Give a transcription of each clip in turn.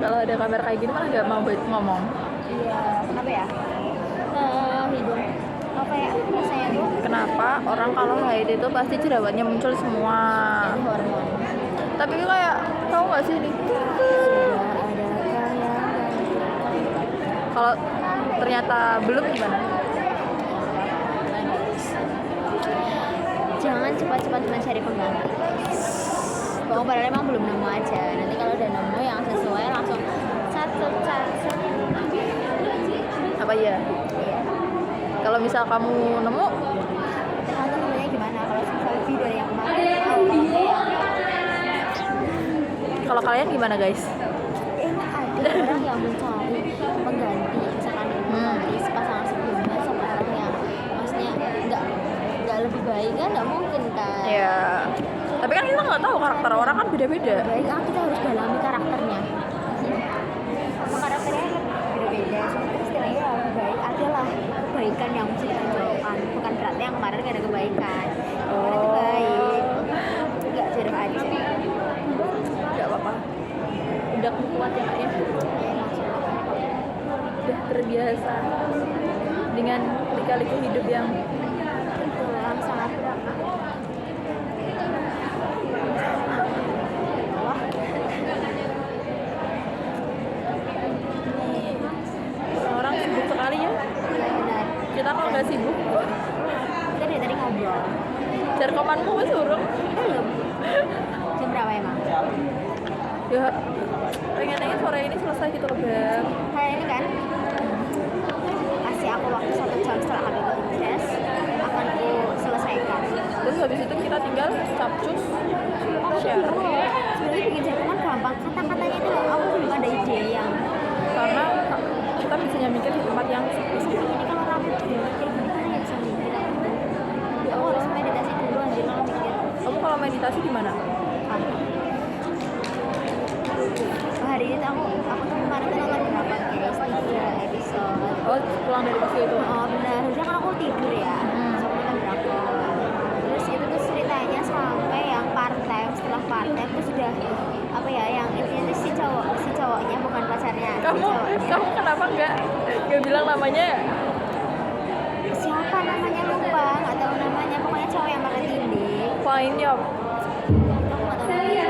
kalau ada kamera kayak gini malah nggak mau ngomong. Iya, kenapa ya? Hidung apa ya rasanya tuh? Kenapa orang kalau haid itu pasti jerawatnya muncul semua? Itu hormon. Tapi kayak tahu nggak sih nih? Kalau ternyata belum gimana? Jangan cepat-cepat mencari pengganti. Pokoknya padahal emang belum nemu aja. Nanti kalau udah nemu yang sesuai langsung satu. Apa ya? Iya. Kalau misal kamu nemu, Ternyata namanya gimana? Kalau lebih dari yang kemarin. kalau kalian gimana guys? Emang ada orang yang mencari pengganti, misalkan pengganti pasangan sebelumnya sama orang yang maksudnya nggak lebih baik kan nggak mungkin kan? Ya. Tapi kan kita nggak tahu karakter orang kan beda-beda. Baik, kita harus dalami karakternya. Emang karakternya beda-beda. Sebenarnya istilahnya lebih baik adalah kebaikan yang mesti ditonjolkan, bukan berarti yang kemarin gak ada kebaikan. Kemarin itu baik, nggak jeruk aja. Nggak apa-apa. Udah kuat ya kak ya. Udah terbiasa dengan lika-liku hidup yang Itu yang sangat wah, orang sibuk sekali ya. benar. Kita kalau nggak sibuk, Kita dari tadi ngobrol. jarkomanmu wes urung. Belum. Jam berapa emang? Ya, pengen sore ini selesai gitu loh Bang. Kayak ini kan? Kasih aku waktu 1 jam setelah aku tugas, akan aku selesaikan. Terus habis itu kita tinggal capcus, share. Sebenarnya bikin jargongan gampang. Kata-katanya itu loh, aku belum ada ide yang Karena kita bisa mikir di tempat yang ini kalau rambut kayak gini kan ya bisa mikir aku. Aku harus meditasi dulu anjir kalau mikir. kamu kalau meditasi di mana? Hari ini tuh aku tuh kemarin tuh nonton berapa guys? 3 episode. Oh, pulang dari kafe itu. Oh benar, harusnya kan aku tidur ya. Terus aku nonton drakor. Terus itu tuh ceritanya sampai yang part time, setelah part time tuh sudah apa ya, yang intinya tuh si cowoknya bukan pacarnya. Si Kamu cowoknya. kenapa nggak bilang namanya? Siapa namanya lupa, nggak tahu namanya. Pokoknya cowok yang pakai tindik. Fine ya. Aku nggak tahu namanya.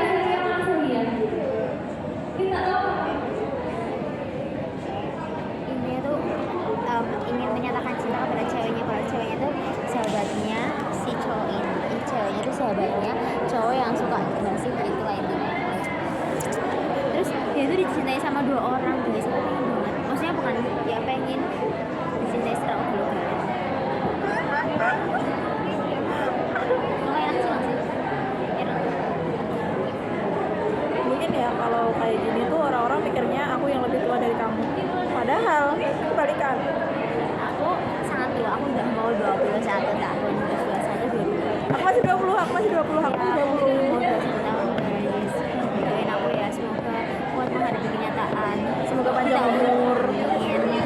Intinya tuh ingin menyatakan cinta kepada ceweknya. Kalau ceweknya tuh sahabatnya si cowok ini. Ceweknya tuh sahabatnya cowok yang suka ngasih gitu lah intinya. Terus dia tuh dicintai sama 2 orang guys. Aku pengen banget. Maksudnya bukan ya pengen dicintai secara ugal-ugalan. Makanya enak sih langsung. Enak. Mungkin ya kalau kayak gini tuh orang-orang mikirnya aku yang lebih tua dari kamu. Padahal kebalikan. Aku sangat tua. Aku udah mau 21 tahun. 21, 22. Aku masih 20, aku masih 20, aku masih 20. Mau 21 tahun guys. Doain aku ya, semoga kuat menghadapi kenyataan. Semoga panjang umur. Amin.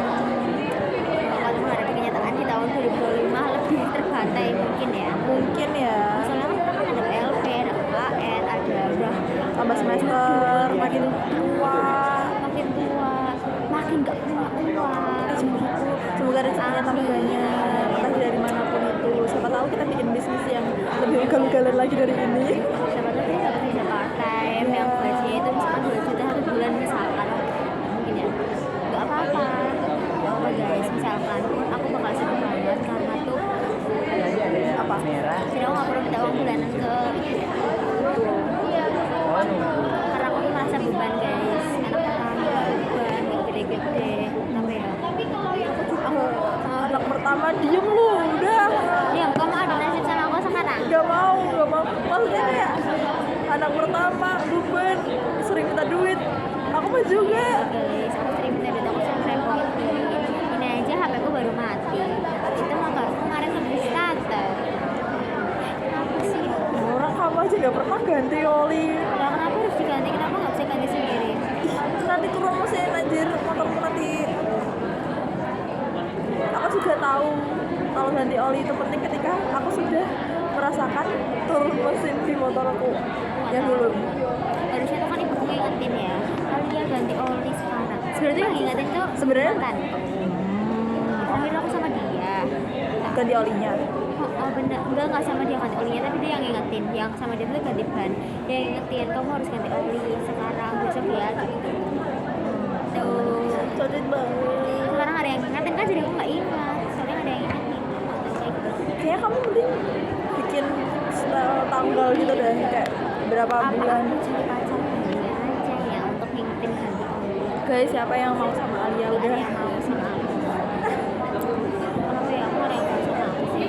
Kuat menghadapi kenyataan di tahun 2025 lebih terbantai mungkin ya. Mungkin ya. Soalnya kan kita kan ada PLP, ada KKN, ada udah Tambah semester, makin tua. makin tua, makin gak punya uang. Semoga rezekinya tambah banyak. Entah dari manapun itu. Siapa tahu kita bikin bisnis yang lebih ugal-ugalan lagi dari ini. Siapa tahu kita dapat kerja part time yang gajinya itu misalkan 2 juta 1 bulan misalkan, mungkin ya nggak apa-apa guys. Misalkan pun aku bakal seneng banget karena tuh Apa? jadi aku nggak perlu minta uang bulanan ke karena aku tuh merasa beban guys, anak pertama beban nggak gede-gede tapi ya Anak pertama diem lu, udah. ya kamu ada nasib sama aku sekarang. Gak mau. Maksudnya kayak anak pertama, beban, sering minta duit. Aku mah juga. Guys, aku sering minta duit, aku sering repotin. Ini aja HP aku baru mati. Itu motorku kemarin lebih starter. Kenapa sih? Orang kamu aja gak pernah ganti oli. Lah kenapa harus diganti? Kenapa nggak bisa ganti sendiri? Nanti turun mesin anjir, motorku nanti. Aku juga tahu kalau ganti oli itu penting ketika aku sudah merasakan turun mesin di motorku yang dulu. Harusnya tuh kan ibuku ngingetin ya, kalian ganti oli Sebenarnya mantanku. Terakhir aku sama dia. ganti olinya. Oh bener, enggak sama dia ganti olinya, tapi dia yang ngingetin, yang sama dia tuh ganti ban, dia yang ngingetin kamu harus ganti oli sekarang besok ya gitu. Tuh Sulit banget. sekarang ada yang ngingetin kan, jadi aku nggak ingat, soalnya ada yang ngingetin kayak gitu. Kayaknya kamu mending bikin style tanggal gitu deh, kayak berapa Apa bulan. aku cari pacar dia aja ya untuk ngingetin ganti oli. Guys, siapa yang mau sama Alia? Nggak ada Udah. yang mau sama aku. Kenapa ya aku ada yang mau sama aku sih?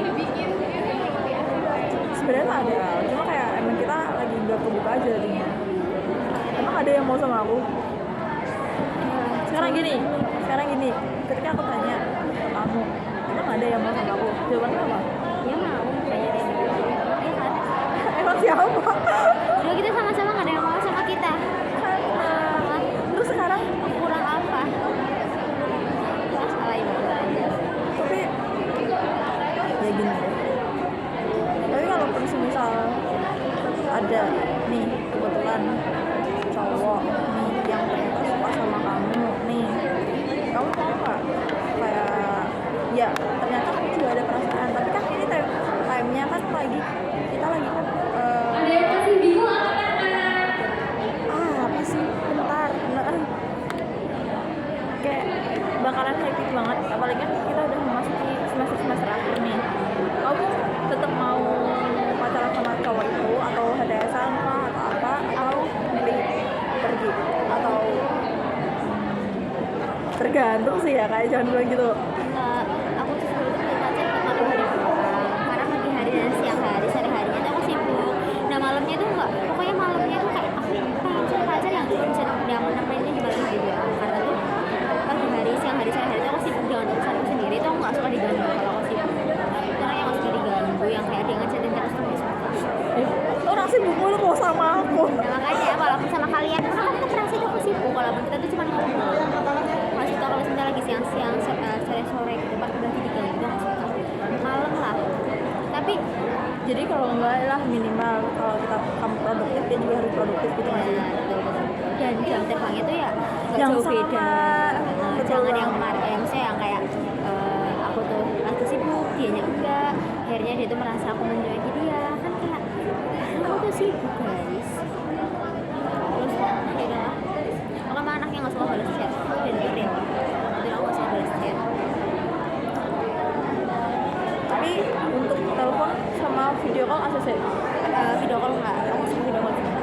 Sebenarnya nggak ada, cuma kayak emang kita lagi nggak kebuka aja jadinya. Emang ada yang mau sama aku? Sekarang gini, ketika aku tanya kamu, emang ada yang mau sama aku? Jawabannya apa? Ya mau kayaknya deh. Iya kan? Emang siapa? Udah kita sama-sama nggak ada yang mau sama kita. Terus sekarang, Kurang apa? Masalah itu. tapi ya gini deh. Tapi kalaupun semisal ada nih kebetulan cowok nih yang ternyata suka sama kamu nih, kamu mau nggak kayak ya ternyata kamu juga ada perasaan, tapi kan ini time-nya kan lagi kita lagi kan apa sih bentar kayak bakalan hektik banget, apalagi kan kita udah memasuki semester akhir nih. Kamu tetap mau pacaran sama cowok itu atau HTS-an kah atau apa, atau milih pergi, atau tergantung sih ya, kayak jangan bilang gitu. Enggak, aku tuh sebelum punya pacar buat malam hari doang. Karena pagi hari dan siang hari, sore harinya tuh aku sibuk. Nah malamnya tuh enggak, pokoknya malamnya tuh kayak aku pengen cari pacar yang bisa nemeninnya di malam hari doang. Karena tuh pagi hari, siang hari, sore hari tuh aku sibuk dengan urusanku sendiri. Tuh aku nggak suka diganggu kalau aku sibuk. Karena yang nggak suka diganggu, yang kayak dia ngechatin terus tuh nggak suka. Orang sibuk mulu mau sama aku. Nah makanya walaupun sama kalian, karena kan kita merasa itu aku sibuk. Walaupun kita tuh cuma ngobrol. Nggak suka kalau misalnya lagi siang-siang, sore-sore gitu, pas udah diganggu nggak suka. Malam lah. Tapi Jadi kalau enggak lah minimal kalau kamu produktif, dia juga harus produktif gitu nggak sih? betul. Dan jam terbangnya tuh ya nggak Yang jauh sama. beda. Betul Jangan yang banget. kemarin, misalnya yang kayak aku tuh lagi sibuk, dianya enggak. Akhirnya dia tuh merasa aku mencueki dia, kan kayak aku tuh sibuk guys. Terus ya udah, aku emang anaknya nggak suka balas chat dan real. Jadi aku nggak suka balas chat. Tapi untuk telepon sama video call ACC. Video call nggak, aku suka video call juga.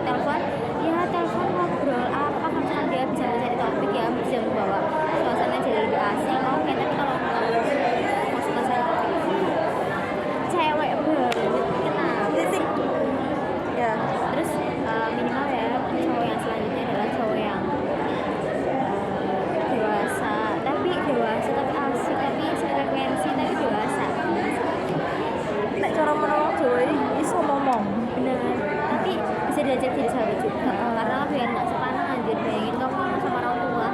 Telepon, ya telepon ngobrol apa kan misalkan dia bisa mencari topik ya, bisa membawa suasana jadi lebih asing. Oke, tapi kalau nggak suka cari topik, cewek banget, kenapa? Titik. Ya. Terus minimal ya cowok yang selanjutnya adalah cowok yang dewasa tapi asik, tapi sefrekuensi tapi dewasa. Nek cara menolong Jawa ini iso ngomong. Bener, tapi bisa diajak jadi sahabat juga karena biar nggak sepanang anjir. Bayangin kamu ngomong sama orang tua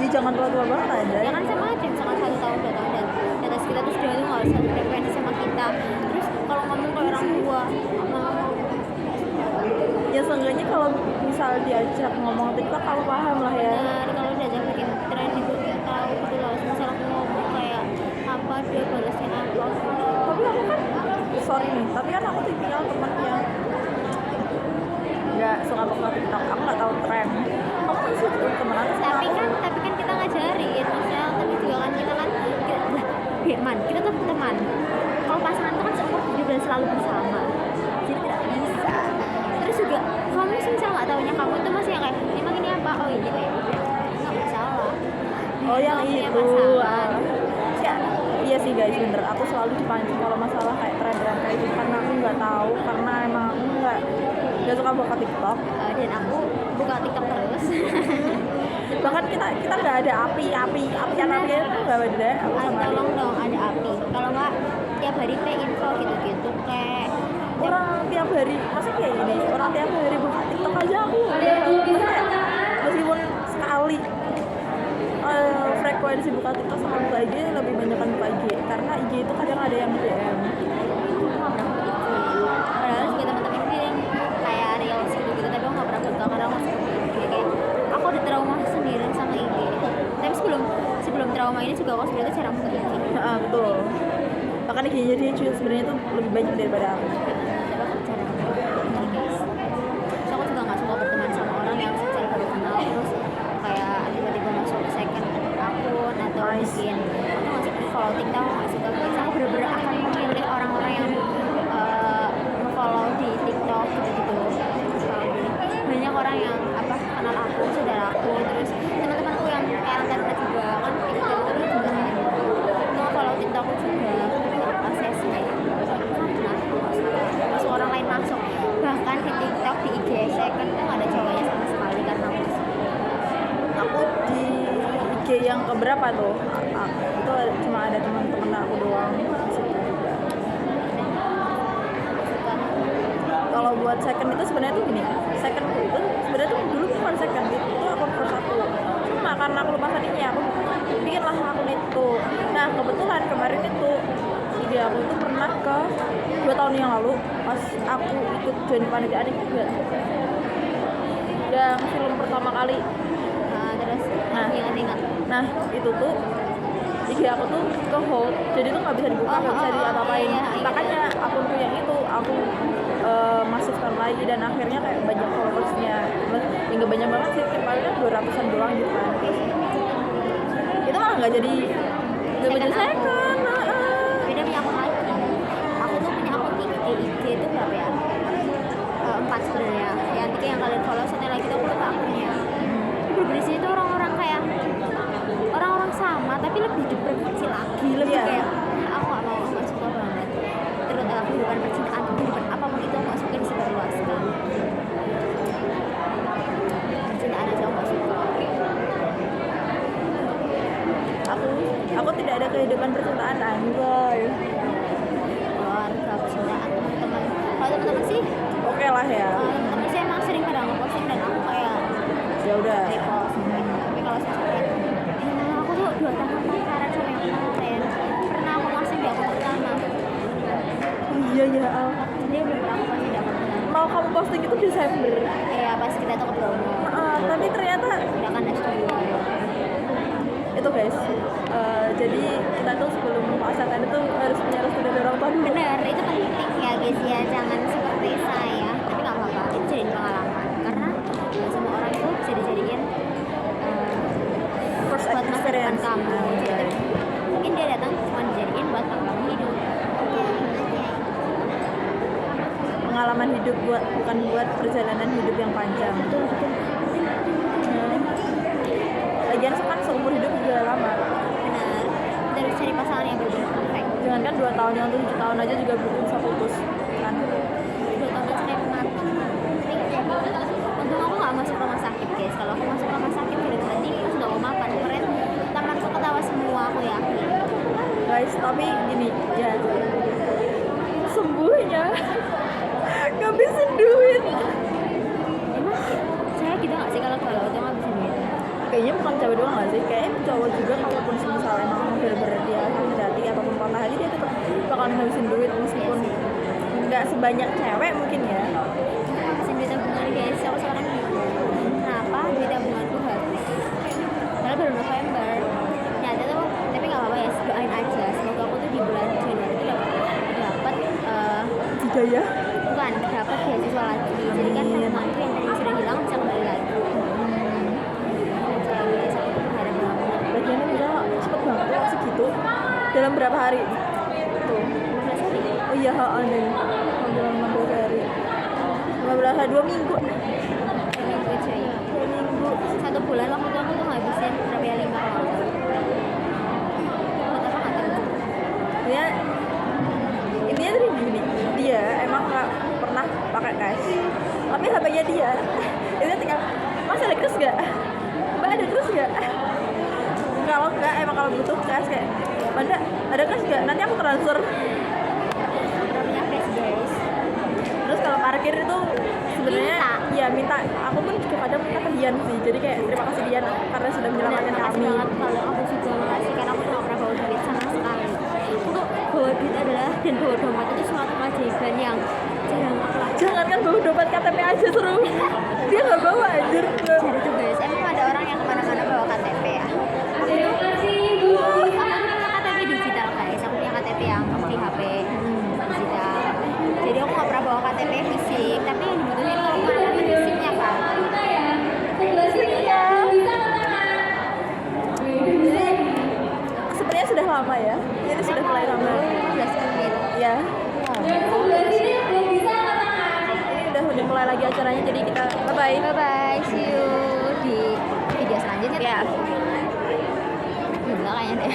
Jadi jangan tua-tua banget aja. ya kan, sama aja misalkan 1 tahun 2 tahun dan di atas kita terus dia tuh nggak usah frekuensi sama kita. Terus kalau ngomong ke orang tua ngomong Ya seenggaknya kalau misal diajak ngomong TikTok kamu paham lah ya. bener, kalau diajak bikin tren itu dia tahu gitu loh. Misal aku ngomong kayak apa dia balasnya apa. Tapi aku kan sorry nih, tapi kan aku tipikal teman yang nggak suka buka TikTok. Aku nggak tahu tren. Kamu kan sih teman aku sama tapi aku. kan kita ngajarin maksudnya, tapi juga kan kita lah Birman, kita tuh teman. Kalau pasangan tuh kan juga selalu bersama, jadi tidak bisa. Terus juga kamu sih misal nggak taunya kamu tuh masih yang kayak emang ini apa, oh ini kayak udah nggak masalah. Oh yang Kamu punya itu. pasangan. Ya, iya sih guys, bener. Aku selalu dipancing kalau masalah kayak tren-tren kayak gitu karena aku nggak tahu, karena emang aku nggak suka buka TikTok. Dan aku buka TikTok terus. Bahkan kita nggak ada api-apian itu nggak ada. Aku sama Tolong dong ada api, kalau nggak tiap hari kayak info gitu kayak orang tiap hari, masih kayak gini, orang tiap hari buka TikTok aja aku udah kayak meskipun sekali frekuensi buka TikTok sama buka IG lebih banyak kan buka IG karena IG itu kadang ada yang DM. Padahal juga teman-teman dia yang kayak reels gitu tapi aku nggak pernah buka karena aku masih kayak aku udah trauma sendiri sama IG. juga kok sebenarnya jarang buka IG. Betul. Bahkan IG-nya dia juga sebenarnya tuh lebih banyak daripada aku. Tapi aku jarang buka IG guys. So aku juga nggak suka berteman sama orang yang secara baru kenal terus kayak tiba-tiba masuk second akun atau mungkin aku nggak suka follow TikTok, nggak suka guys. Aku bener-bener akan memilih orang-orang yang follow di TikTok gitu-gitu. Banyak orang yang kenal aku, saudara aku, terus teman-temanku yang kayak tadi juga kan ikut terus juga mau follow TikTok aku juga, tapi nggak akses kayak masuk orang lain masuk, bahkan di TikTok di IG second tuh nggak ada cowoknya sama sekali karena Aku di IG yang keberapa tuh? Itu cuma ada teman-teman aku doang. Kalau buat second itu sebenarnya tuh gini, second itu sebenarnya tuh dulu bukan second, itu akun first aku. Cuma karena aku lupa tadinya, aku bikinlah akun itu. Nah kebetulan kemarin itu IG aku itu pernah ke 2 tahun yang lalu pas aku ikut join panitia adik juga. Yang film pertama kali. terus ingat-ingat. Nah itu tuh IG aku tuh ke hold, jadi tuh nggak bisa dibuka, nggak bisa diapa-apain. Iya. Makanya akunku yang itu aku masukkan lagi dan akhirnya kayak banyak followersnya. Ya nggak banyak banget sih, kayak paling 200-an doang gitu kan. Itu malah nggak jadi second. Beda punya akun lagi. Aku tuh punya akun IG itu berapa ya? 4 sebenarnya. Yang 3 yang kalian follow, satu lagi tuh aku lupa akunnya. Di sini tuh orang-orang kayak orang-orang sama tapi lebih diperkecil lagi, lebih kayak aku nggak suka banget. Terus kehidupan percintaan, kehidupan apapun itu aku nggak suka disebarluaskan. Percintaan aja aku nggak suka. Aku tidak ada kehidupan percintaan anjay. Keluarga, percintaan, teman-teman. Kalau teman-teman sih Oke lah ya. teman-teman sih emang sering pada ngeposting dan aku kayak Ya udah. repost. Tapi kalau misalkan aku tuh 2 tahun pacaran sama yang kemarin pernah aku masih di akun pertama. Iya ya Al. Dia belum pernah aku masih di akun pertama. Mau kamu posting itu Desember. Iya pas kita tuh ke Bromo. Tapi ternyata Udah kan S2. itu guys, jadi kita tuh sebelum pasangan itu harus punya restu dari orang tua dulu. Bener, itu penting ya guys ya, jangan seperti saya. Tapi nggak apa-apa, itu jadi pengalaman. Karena nggak semua orang itu bisa dijadiin First buat masa depan experience. kamu. Jadi mungkin dia datang cuma dijadiin buat pengalaman hidup. Pengalaman hidup bukan buat perjalanan hidup yang panjang. Betul. Lagian kan seumur hidup juga lama. Benar. Kita harus cari pasangan yang benar-benar perfect. Jangan kan 2 tahun, yang 7 tahun aja juga belum bisa putus kan. 2 tahun aja kayak mati. Untung aku nggak masuk rumah sakit guys. Kalau aku masuk rumah sakit udah berarti pas nggak mau makan. Kemarin temanku ketawa semua, aku yakin. Guys, tapi gini ya, sembuhnya ngabisin duit. Emang saya gitu nggak sih kalau galau itu ngabisin duit? Kayaknya bukan cewek doang gak sih? Kayaknya cowok juga kalaupun misalnya emang bener-bener dia sakit hati ataupun patah hati, dia tetap bakal ngabisin duit meskipun nggak sebanyak cewek mungkin ya. Ngabisin duit tabungan guys. Aku sekarang kenapa duit tabunganku habis? Padahal baru November. Nyata tuh, tapi nggak apa-apa ya. Doain aja. Semoga aku tuh di bulan Januari itu dapat Hidayah. bukan dapat beasiswa lagi. Jadi kan tabunganku yang tadi sudah hilang bisa kembali lagi. Bagiannya udah cepet banget tuh segitu. Dalam berapa hari? Tuh. 15 hari. Oh iya, nih. Dalam 15 hari. 15 hari, 2 minggu. 2 minggu coy. 2 minggu. 1 bulan waktu itu aku tuh ngabisin berapa ya, 5 kalau nggak salah. Buat apa nggak tahu. Ya, intinya tadi gini, dia emang nggak pernah pakai cash, tapi HP-nya dia itu tinggal, mas ada cash nggak? Mbak ada cash nggak? Kalau nggak, emang kalau butuh cash kayak, Mbak ada cash nggak? Nanti aku transfer. Udah punya cash guys. Terus kalau parkir itu sebenarnya ya minta, aku pun juga kadang minta ke Dian sih, jadi kayak terima kasih Dian karena sudah menyelamatkan Makasih kami. banget kalau aku juga makasih karena aku nggak pernah bawa duit sama sekali. Untuk bawa duit adalah dan bawa dompet itu suatu keajaiban yang jarang aku lakukan. Jangan kan bawa dompet KTP aja seru, dia nggak bawa anjir. Jadi tuh guys, emang ada orang yang kemana-mana bawa KTP ya. Jadi aku mulai lagi acaranya, jadi kita bye Bye bye, see you di video selanjutnya. ya. Gila kayaknya deh.